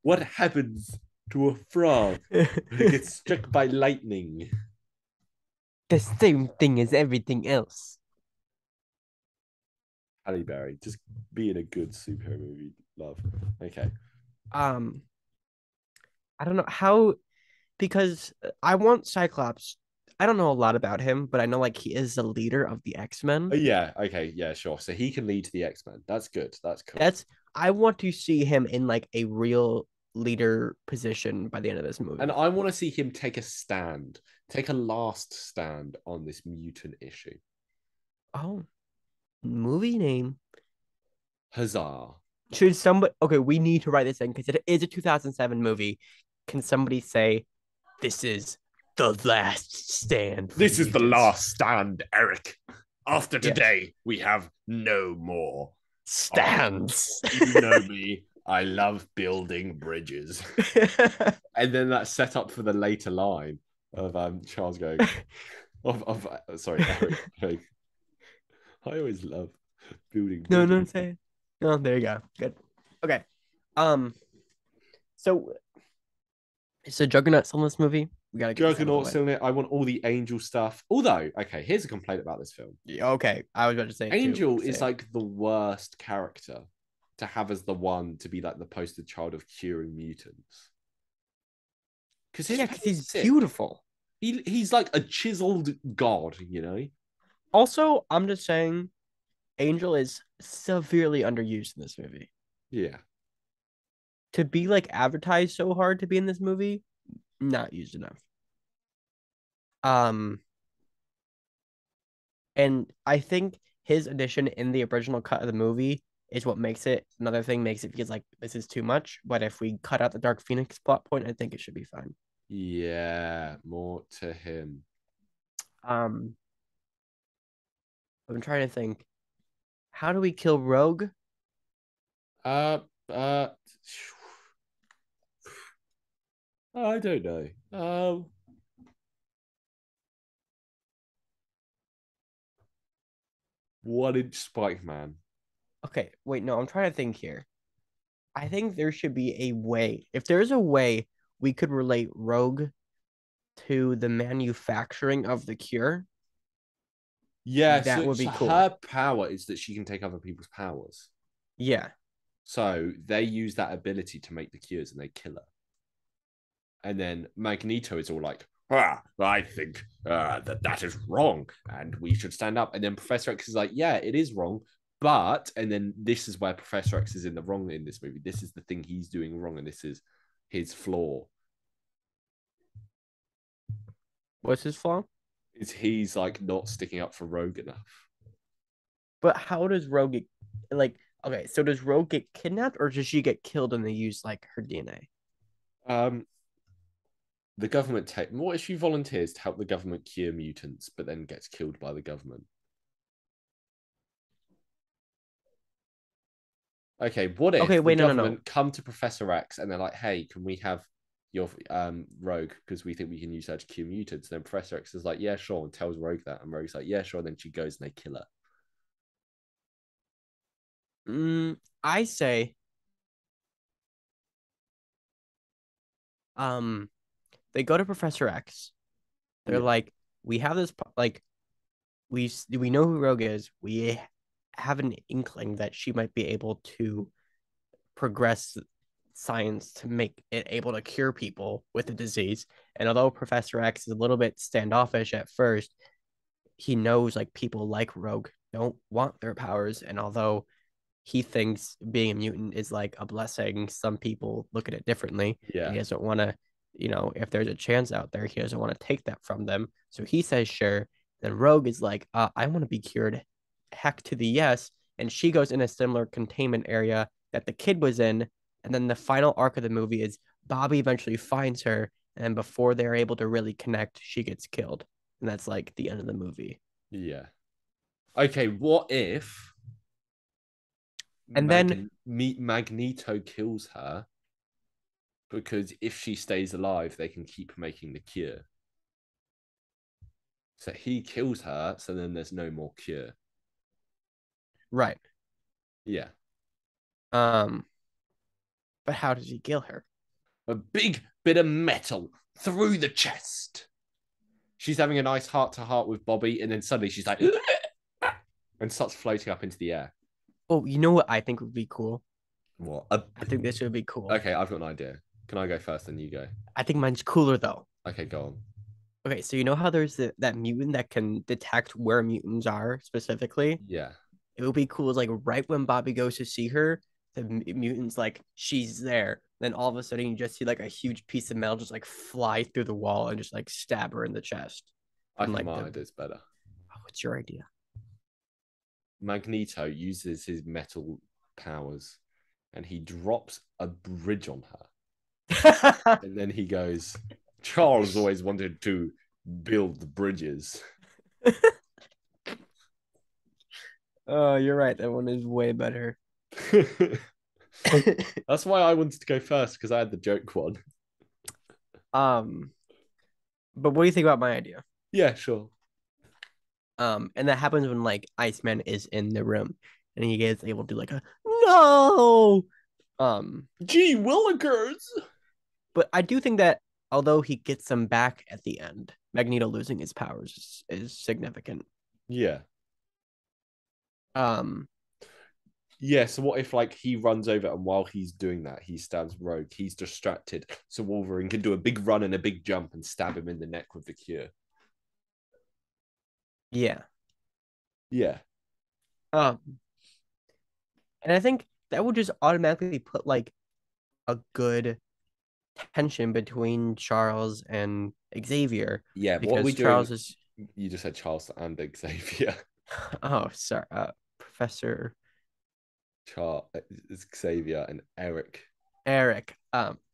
What happens to a frog when it gets struck by lightning? the same thing as everything else. Halle Berry, just being a good superhero movie, love. Okay. I don't know how because I want Cyclops. I don't know a lot about him, but I know like he is the leader of the X-Men. Oh, yeah. Okay. Yeah, sure. So he can lead the X-Men. That's good. That's cool. I want to see him in like a real leader position by the end of this movie. And I want to see him take a stand, take a last stand on this mutant issue. Oh, movie name. Huzzah. Should somebody okay, we need to write this in because it is a 2007 movie. Can somebody say this is the last stand? This is the last stand, Eric. After today, yes. we have no more stands. You know me. I love building bridges. And then that's set up for the later line of Charles going, sorry, Eric going, I always love building bridges. No, say. Oh, there you go. Good. Okay. So is the Juggernaut still in this movie? We gotta get Juggernaut still in it. I want all the Angel stuff. Although, okay, here's a complaint about this film. Okay, I was about to say Angel is like the worst character to have as the one to be like the poster child of curing mutants. Because he's beautiful. He's like a chiseled god, you know. Also, I'm just saying, Angel is severely underused in this movie. Yeah. To be like advertised so hard to be in this movie, not used enough. And I think his addition in the original cut of the movie is what makes it another thing makes it feels like this is too much. But if we cut out the Dark Phoenix plot point, I think it should be fine. Yeah, more to him. I'm trying to think. How do we kill Rogue? I don't know. One inch Spike Man. Okay, wait, no, I'm trying to think here. I think there should be a way. If there's a way we could relate Rogue to the manufacturing of the cure. Yeah, that would be cool. Her power is that she can take other people's powers. Yeah. So they use that ability to make the cures and they kill her. And then Magneto is all like, I think that is wrong and we should stand up. And then Professor X is like, yeah, it is wrong. But, and then this is where Professor X is in the wrong in this movie. This is the thing he's doing wrong and this is his flaw. What's his flaw? Is he's like not sticking up for Rogue enough. But how does Rogue get, like, okay, so does Rogue get kidnapped or does she get killed and they use like her DNA? The government what if she volunteers to help the government cure mutants but then gets killed by the government? Okay, what if the government come to Professor X and they're like, hey, can we have your Rogue because we think we can use her to cure mutants. And then Professor X is like, yeah, sure, and tells Rogue that, and Rogue's like, yeah, sure. And then she goes and they kill her. I say, um, they go to Professor X. They're Yeah, like, we have this like we know who Rogue is. We have an inkling that she might be able to progress science to make it able to cure people with the disease. And although Professor X is a little bit standoffish at first, he knows like people like Rogue don't want their powers. And although he thinks being a mutant is like a blessing, some people look at it differently. And yeah, he doesn't want to, if there's a chance out there, he doesn't want to take that from them. So he says, sure. Then Rogue is like, I want to be cured. Heck to the yes. And she goes in a similar containment area that the kid was in. And then the final arc of the movie is Bobby eventually finds her. And then before they're able to really connect, she gets killed. And that's like the end of the movie. yeah. Okay, what if And then, Magneto kills her because if she stays alive, they can keep making the cure. So he kills her, so then there's no more cure. right. Yeah. Um, but how does he kill her? A big bit of metal through the chest. She's having a nice heart to heart with Bobby, and then suddenly she's like, and starts floating up into the air. Oh, you know what I think would be cool? What? I think this would be cool. Okay, I've got an idea. Can I go first, then you go? I think mine's cooler though. Okay, go on. Okay, so you know how there's that mutant that can detect where mutants are specifically? Yeah. It would be cool is like right when Bobby goes to see her, the mutant's like, she's there. Then all of a sudden you just see like a huge piece of metal just like fly through the wall and just like stab her in the chest. I From think like my idea's better. what's your idea? Magneto uses his metal powers and he drops a bridge on her. And then he goes, Charles always wanted to build bridges. Oh, you're right. That one is way better. That's why I wanted to go first because I had the joke one. um, but what do you think about my idea? Yeah, sure. And that happens when like Iceman is in the room and he gets able to do like a no. Gee Willikers. But I do think that although he gets them back at the end, Magneto losing his powers is significant. Yeah. Um, Yeah, so what if like he runs over and while he's doing that, he stabs Rogue, he's distracted, so Wolverine can do a big run and a big jump and stab him in the neck with the cure. yeah. Yeah. Um, and I think that would just automatically put like a good tension between Charles and Xavier Yeah, what are we because doing? Charles is You just said Charles and Xavier. oh sorry, Professor Charles, Xavier, and Eric. Eric.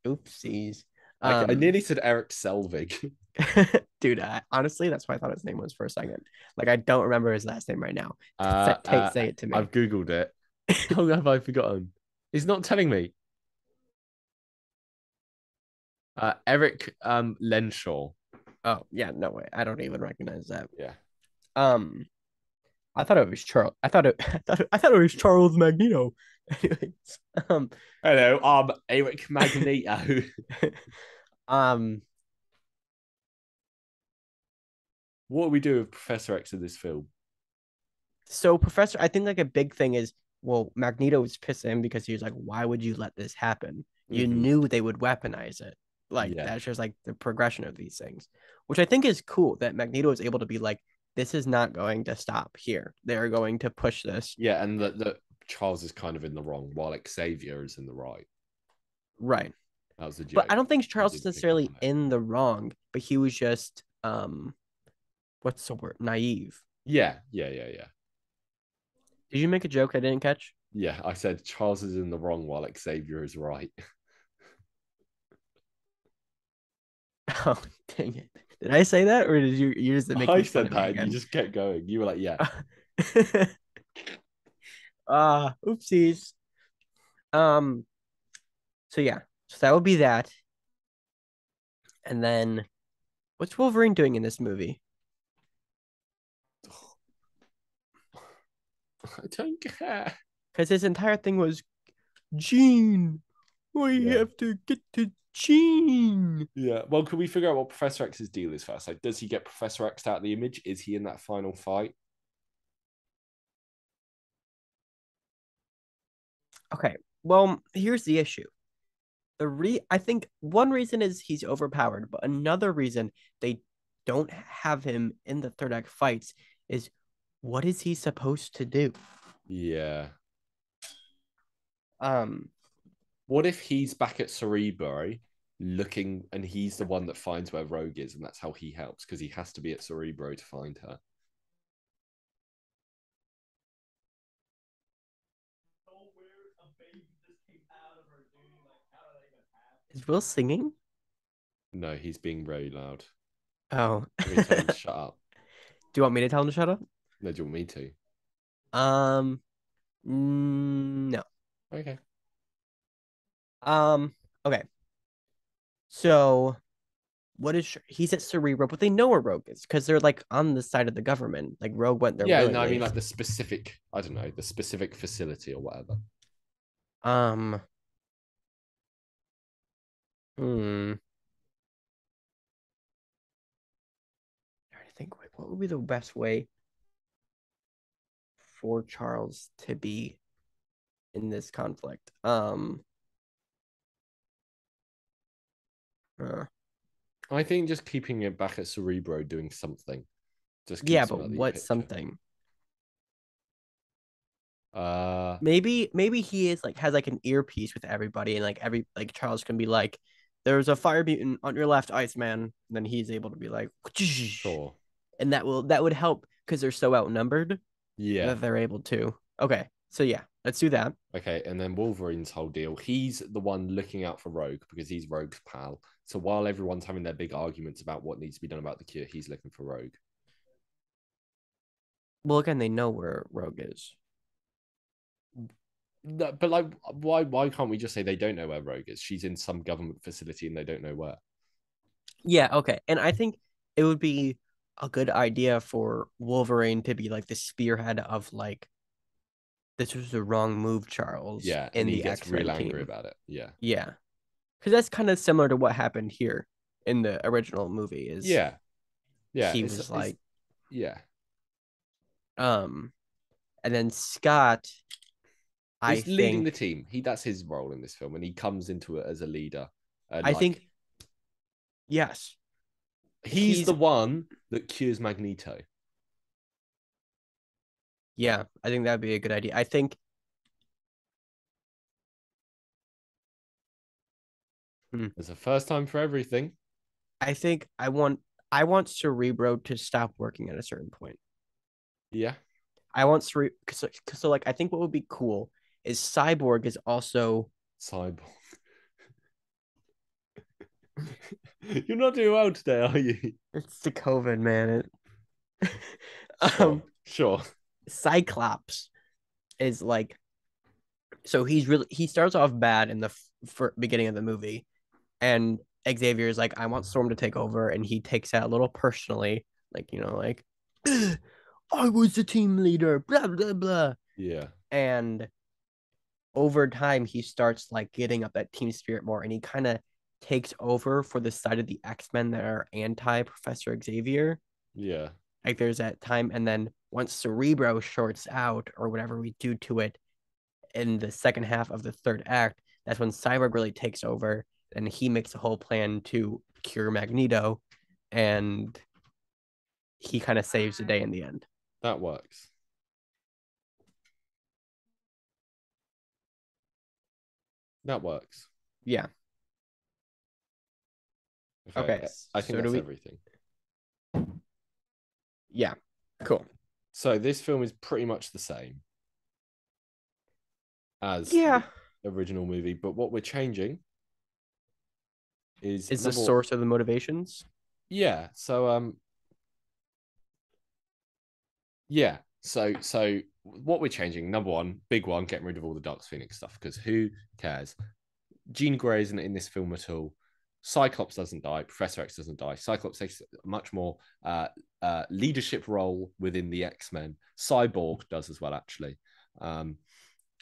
Oopsies. I nearly said Eric Selvig. Dude, honestly, that's why I thought his name was for a second. Like, I don't remember his last name right now. Say it to me. I've Googled it. How have I forgotten? He's not telling me. Eric Lenshaw. Oh, yeah, no way. I don't even recognize that. Yeah. Um, I thought it was Charles. I thought it was Charles Magneto. Anyways, Hello, I'm Eric Magneto. um, What do we do with Professor X in this film? so Professor, I think like a big thing is, well, Magneto was pissed at him because he was like, why would you let this happen? You Mhm. knew they would weaponize it. Like Yeah. that's just like the progression of these things, which I think is cool that Magneto is able to be like, this is not going to stop here. They're going to push this. Yeah, and the Charles is kind of in the wrong, while Xavier is in the right. Right. That was a But joke. I don't think I Charles is didn't pick up necessarily on it. in the wrong, but he was just what's the word? Naive. Yeah. Did you make a joke I didn't catch? Yeah, I said Charles is in the wrong while Xavier is right. Oh, dang it. Did I say that or did you just I making fun said of me that and you again? just kept going. You were like, yeah. Oopsies. Um, so yeah. So that would be that. And then what's Wolverine doing in this movie? I don't care. Because his entire thing was Jean. We Yeah. have to get to Jean. Yeah. Well, can we figure out what Professor X's deal is first? Like, does he get Professor X out of the image? Is he in that final fight? Okay. Well, here's the issue. I think one reason is he's overpowered, but another reason they don't have him in the third act fights is what is he supposed to do? Yeah. Um, What if he's back at Cerebro looking and he's the one that finds where Rogue is and that's how he helps because he has to be at Cerebro to find her? is Will singing? No, he's being very loud. Oh. I'm going to tell him to shut up. Do you want me to tell him to shut up? No, do you want me to? Um, no. Okay. Okay. So he's at Cerebro, but they know where Rogue is because they're like on the side of the government. Like Rogue went there Yeah, no, I mean willingly. like the specific, I don't know, the specific facility or whatever. Um, hmm. I think like what would be the best way for Charles to be in this conflict? Uh, I think just keeping it back at Cerebro doing something just yeah, keeps him but out of the what's picture. something? Uh, Maybe he is like has like an earpiece with everybody, and like every like Charles can be like, "There's a fire mutant on your left, Iceman." And then he's able to be like, sure. and that would help because they're so outnumbered Yeah. that they're able to. Okay, so yeah, let's do that. Okay, and then Wolverine's whole deal, he's the one looking out for Rogue because he's Rogue's pal. So while everyone's having their big arguments about what needs to be done about the cure, he's looking for Rogue. Well, again, they know where Rogue is. No, but like, why can't we just say they don't know where Rogue is? She's in some government facility and they don't know where. Yeah, okay, and I think it would be a good idea for Wolverine to be like the spearhead of like this was the wrong move, Charles, Yeah, and in he the gets X Men real angry team. about it. Yeah, Yeah, because that's kind of similar to what happened here in the original movie. Is yeah, yeah. he was It's like, yeah. um, and then Scott, I He's leading the think, team. That's his role in this film, and he comes into it as a leader. And I like, think, yes, he's he's, the one that cures Magneto. yeah, I think that'd be a good idea. Hmm, There's a first time for everything. I think I want Cerebro to stop working at a certain point. Yeah, I want Cerebro, so like, I think what would be cool is Cyborg is also, Cyborg. You're not doing well today, are you? it's the COVID, man. Sure, sure. Cyclops is like, so he starts off bad in the beginning of the movie, and Xavier is like, I want Storm to take over, and he takes that a little personally, like like I was the team leader, blah blah blah, Yeah, and over time he starts like getting up that team spirit more, and he kind of takes over for the side of the X-Men that are anti Professor Xavier. yeah, Like there's that time, and then once Cerebro shorts out or whatever we do to it in the second half of the third act, that's when Cyborg really takes over, and he makes a whole plan to cure Magneto, and he kind of saves the day in the end. that works. That works. Yeah. Okay, Okay. I think So do that's we? everything. Yeah. Cool. So this film is pretty much the same as Yeah. the original movie, but what we're changing is Is the number source of the motivations? yeah. So yeah. So what we're changing, number one, big one, getting rid of all the Dark Phoenix stuff, because who cares? Jean Grey isn't in this film at all. Cyclops doesn't die. Professor X doesn't die. Cyclops takes a much more leadership role within the X-Men. Cyborg does as well, actually.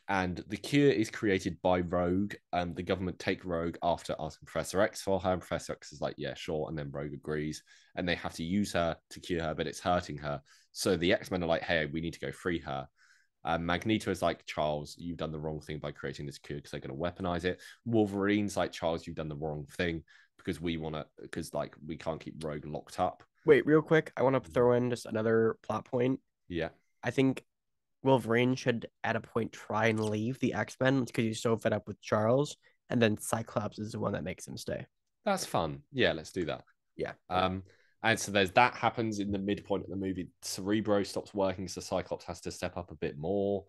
And the cure is created by Rogue. The government take Rogue after asking Professor X for her. And Professor X is like, yeah, sure. And then Rogue agrees. And they have to use her to cure her, but it's hurting her. So the X-Men are like, hey, we need to go free her. Magneto is like, Charles, you've done the wrong thing by creating this cure because they're going to weaponize it. Wolverine's like, Charles, you've done the wrong thing because we can't keep Rogue locked up. Wait, real quick, I want to throw in just another plot point. Yeah. I think Wolverine should at a point try and leave the X-Men because he's so fed up with Charles, and then Cyclops is the one that makes him stay. That's fun. Yeah, let's do that. Yeah. And so there's that happens in the midpoint of the movie. Cerebro stops working, so Cyclops has to step up a bit more.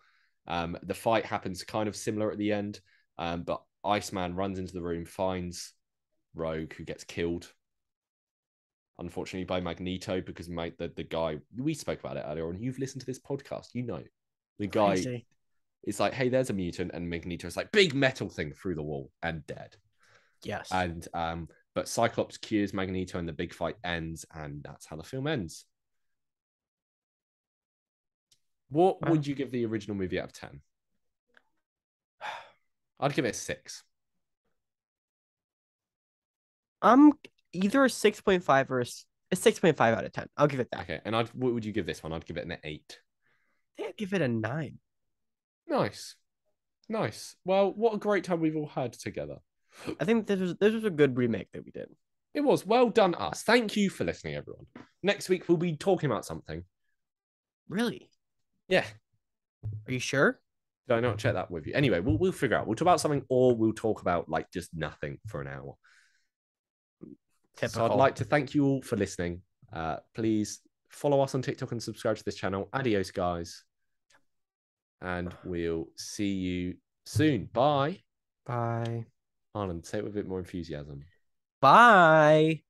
The fight happens kind of similar at the end, but Iceman runs into the room, finds Rogue, who gets killed, unfortunately, by Magneto, because the guy, we spoke about it earlier on. You've listened to this podcast, you know. The guy Crazy. is like, hey, there's a mutant, and Magneto is like, big metal thing through the wall and dead. Yes. And but Cyclops cures Magneto and the big fight ends, and that's how the film ends. What would you give the original movie out of 10? I'd give it a 6. Either a 6.5 or a 6.5 out of 10. I'll give it that. Okay, and what would you give this one? I'd give it an 8. I'd give it a 9. Nice. Well, what a great time we've all had together. I think this was a good remake that we did. It was. Well done, us. Thank you for listening, everyone. Next week, we'll be talking about something. Really? Yeah. Are you sure? Did I not check that with you? Anyway, we'll figure out. We'll talk about something, or we'll talk about like just nothing for an hour. Typical. So I'd like to thank you all for listening. Please follow us on TikTok and subscribe to this channel. Adios, guys. And we'll see you soon. Bye. Bye. Arlen, say it with a bit more enthusiasm. Bye.